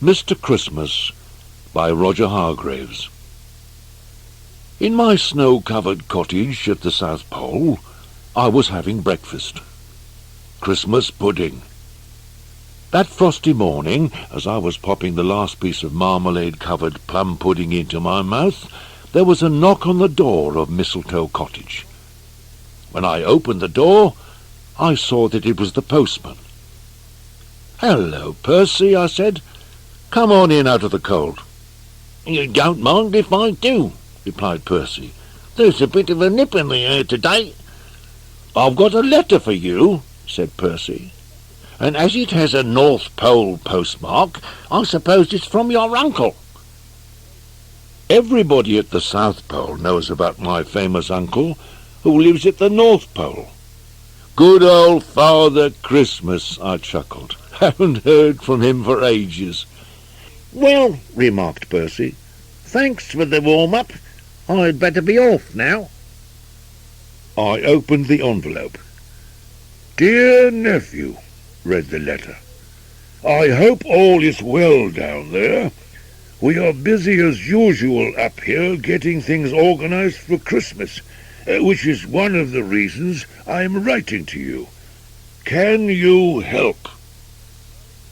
Mr. Christmas by Roger Hargreaves. In my snow-covered cottage at the South Pole, I was having breakfast. Christmas pudding. That frosty morning, as I was popping the last piece of marmalade-covered plum pudding into my mouth, there was a knock on the door of Mistletoe Cottage. When I opened the door, I saw that it was the postman. "Hello, Percy," I said. "Come on in out of the cold." "You don't mind if I do," replied Percy. "There's a bit of a nip in the air today." "I've got a letter for you," said Percy, "and as it has a North Pole postmark, I suppose it's from your uncle." Everybody at the South Pole knows about my famous uncle, who lives at the North Pole. "Good old Father Christmas," I chuckled. "Haven't heard from him for ages." "Well," remarked Percy, "thanks for the warm-up. I'd better be off now." I opened the envelope. "Dear nephew," read the letter, "I hope all is well down there. We are busy as usual up here getting things organized for Christmas, which is one of the reasons I am writing to you. Can you help?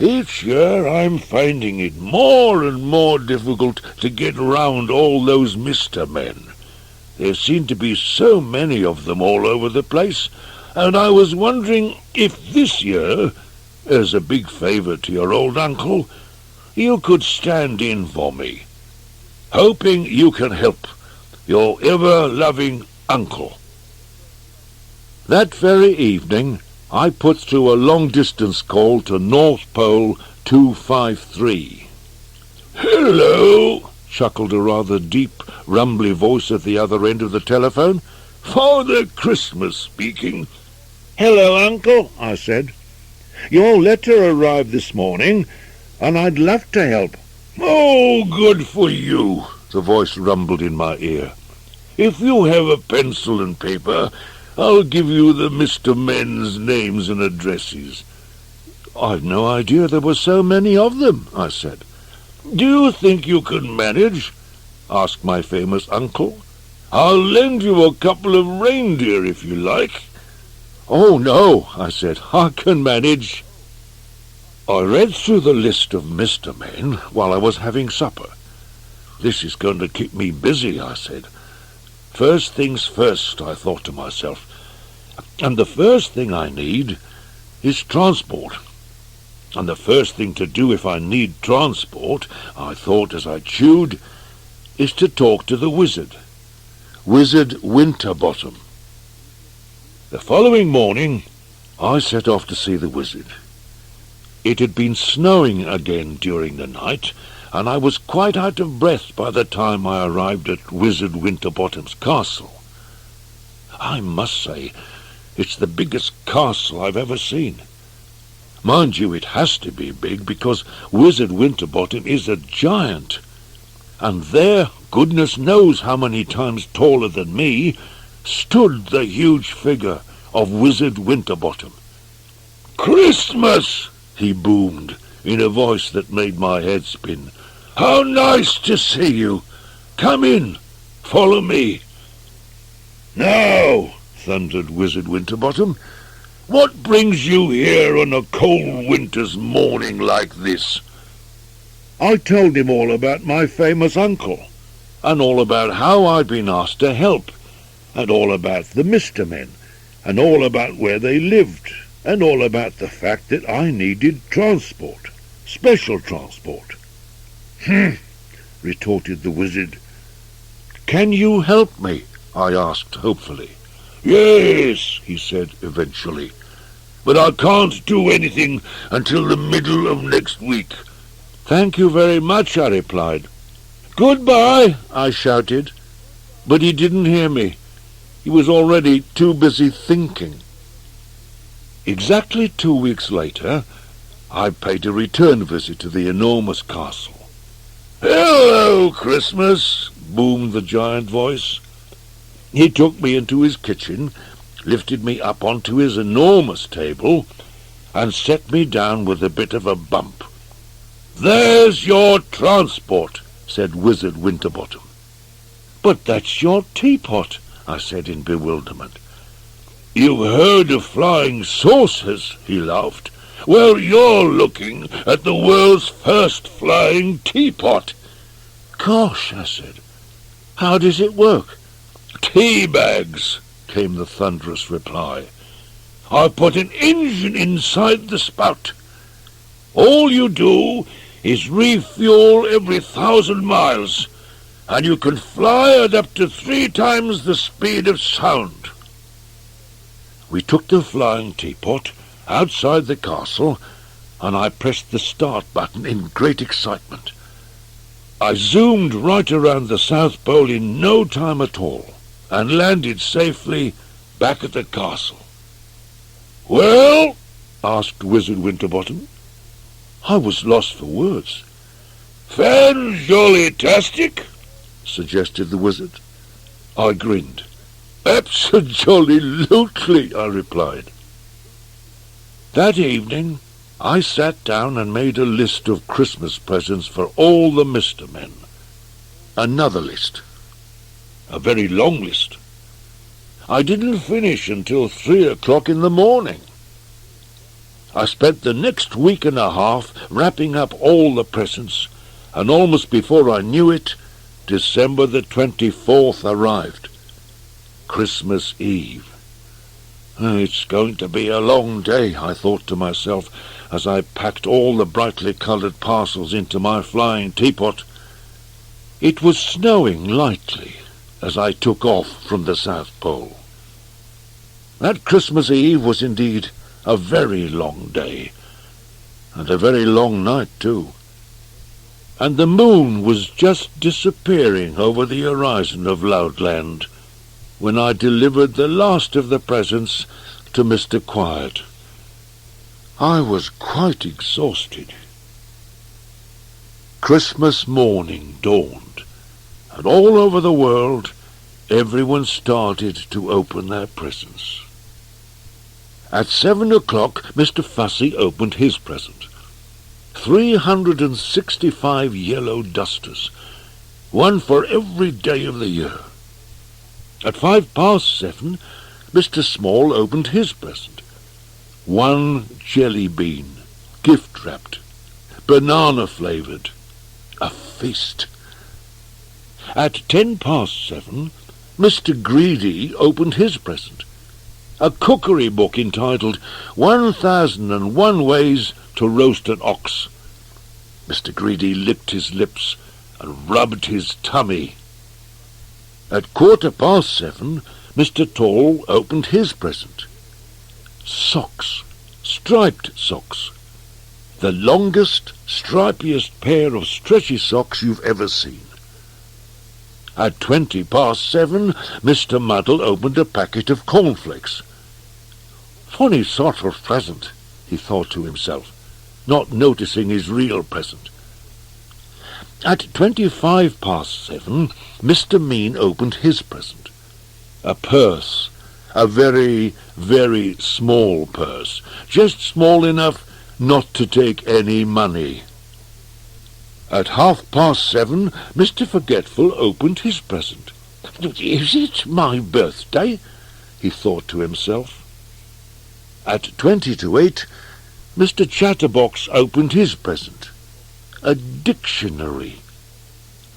Each year I'm finding it more and more difficult to get round all those Mr. Men. There seem to be so many of them all over the place, and I was wondering if this year, as a big favour to your old uncle, you could stand in for me. Hoping you can help. Your ever-loving uncle." That very evening I put through a long-distance call to North Pole 253. "Hello," chuckled a rather deep, rumbly voice at the other end of the telephone. "Father Christmas speaking." "Hello, Uncle," I said. "Your letter arrived this morning, and I'd love to help." "Oh, good for you," the voice rumbled in my ear. "If you have a pencil and paper, I'll give you the Mr. Men's names and addresses." "I've no idea there were so many of them," I said. "Do you think you can manage?" asked my famous uncle. "I'll lend you a couple of reindeer if you like." "Oh, no," I said. "I can manage." I read through the list of Mr. Men while I was having supper. "This is going to keep me busy," I said. "First things first," I thought to myself, "and the first thing I need is transport. And the first thing to do if I need transport," I thought as I chewed, "is to talk to the wizard, Wizard Winterbottom." The following morning I set off to see the wizard. It had been snowing again during the night, and I was quite out of breath by the time I arrived at Wizard Winterbottom's castle. I must say, it's the biggest castle I've ever seen. Mind you, it has to be big, because Wizard Winterbottom is a giant. And there, goodness knows how many times taller than me, stood the huge figure of Wizard Winterbottom. "Christmas!" he boomed, in a voice that made my head spin. "How nice to see you! Come in, follow me." "Now," thundered Wizard Winterbottom, "what brings you here on a cold winter's morning like this?" I told him all about my famous uncle, and all about how I'd been asked to help, and all about the Mister Men, and all about where they lived, and all about the fact that I needed transport, special transport. Retorted the wizard. "Can you help me?" I asked hopefully. "Yes," he said eventually, "but I can't do anything until the middle of next week." "Thank you very much," I replied. "Goodbye," I shouted, but he didn't hear me. He was already too busy thinking. Exactly 2 weeks later, I paid a return visit to the enormous castle. "Hello, Christmas!" boomed the giant voice. He took me into his kitchen, lifted me up onto his enormous table, and set me down with a bit of a bump. "There's your transport," said Wizard Winterbottom. "But that's your teapot," I said in bewilderment. "You've heard of flying saucers," he laughed. "Well, you're looking at the world's first flying teapot." "Gosh," I said, "how does it work?" "Tea bags," came the thunderous reply. "I put an engine inside the spout. All you do is refuel every 1,000 miles, and you can fly at up to 3 times the speed of sound." We took the flying teapot outside the castle, and I pressed the start button in great excitement. I zoomed right around the South Pole in no time at all, and landed safely back at the castle. "Well?" asked Wizard Winterbottom. I was lost for words. "Fan-jolly-tastic?" suggested the wizard. I grinned. "Abso-jolly-lutely," I replied. That evening I sat down and made a list of Christmas presents for all the Mister Men. Another list. A very long list. I didn't finish until 3 o'clock in the morning. I spent the next week and a half wrapping up all the presents, and almost before I knew it, December the 24th arrived. Christmas Eve. It's going to be a long day, I thought to myself, as I packed all the brightly coloured parcels into my flying teapot. It was snowing lightly as I took off from the South Pole. That Christmas Eve was indeed a very long day, and a very long night too. And the moon was just disappearing over the horizon of Loudland when I delivered the last of the presents to Mr. Quiet. I was quite exhausted. Christmas morning dawned, and all over the world everyone started to open their presents. At 7 o'clock, Mr. Fussy opened his present. 365 yellow dusters, one for every day of the year. At 7:05, Mr. Small opened his present. 1 jelly bean, gift-wrapped, banana-flavoured, a feast. At 7:10, Mr. Greedy opened his present. A cookery book entitled 1001 Ways to Roast an Ox. Mr. Greedy licked his lips and rubbed his tummy. At 7:15, Mr. Tall opened his present. Socks, striped socks. The longest, stripiest pair of stretchy socks you've ever seen. At 7:20, Mr. Muddle opened a packet of cornflakes. Funny sort of present, he thought to himself, not noticing his real present. At 7:25, Mr. Mean opened his present. A purse, A very, very small purse, just small enough not to take any money. At 7:30, Mr. Forgetful opened his present. "Is it my birthday?" he thought to himself. At 8:20, Mr. Chatterbox opened his present. A dictionary.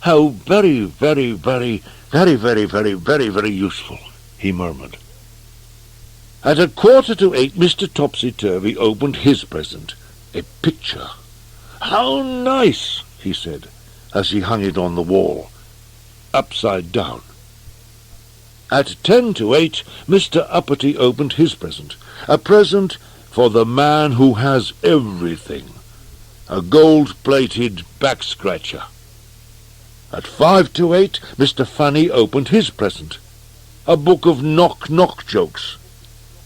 "How very, very, very, very, very, very, very, very useful," he murmured. At 7:45, Mr. Topsy-Turvy opened his present. A picture. "How nice," he said, as he hung it on the wall, upside down. At 7:50, Mr. Uppity opened his present. A present for the man who has everything. A gold-plated back-scratcher. At 7:55, Mr. Funny opened his present. A book of knock-knock jokes.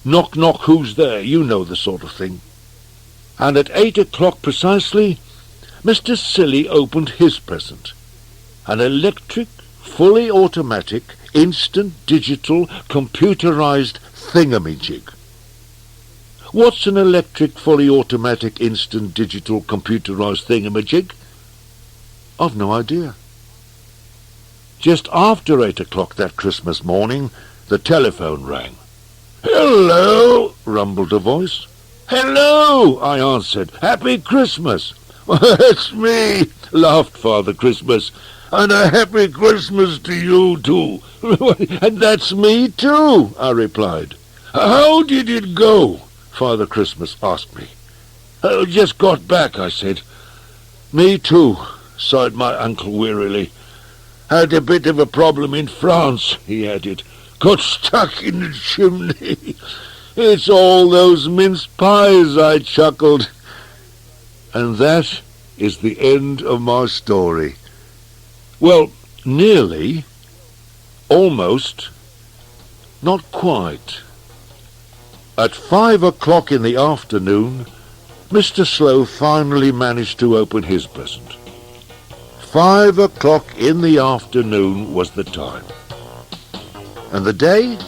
Knock-knock, who's there? You know the sort of thing. And at 8:00 precisely, Mr. Silly opened his present. An electric, fully automatic, instant digital, computerized thingamajig. What's an electric, fully automatic, instant digital, computerized thingamajig? I've no idea. Just after 8:00 that Christmas morning, the telephone rang. "Hello," rumbled a voice. "Hello," I answered. "Happy Christmas." "It's me," laughed Father Christmas. "And a happy Christmas to you, too." "And that's me, too," I replied. "How did it go?" Father Christmas asked me. "I just got back," I said. "Me, too," sighed my uncle wearily. "Had a bit of a problem in France," he added. "Got stuck in the chimney." "It's all those mince pies," I chuckled. And that is the end of my story. Well, nearly, almost, not quite. At 5:00 in the afternoon, Mr. Slow finally managed to open his present. 5:00 in the afternoon was the time. And the day?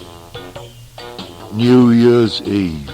New Year's Eve.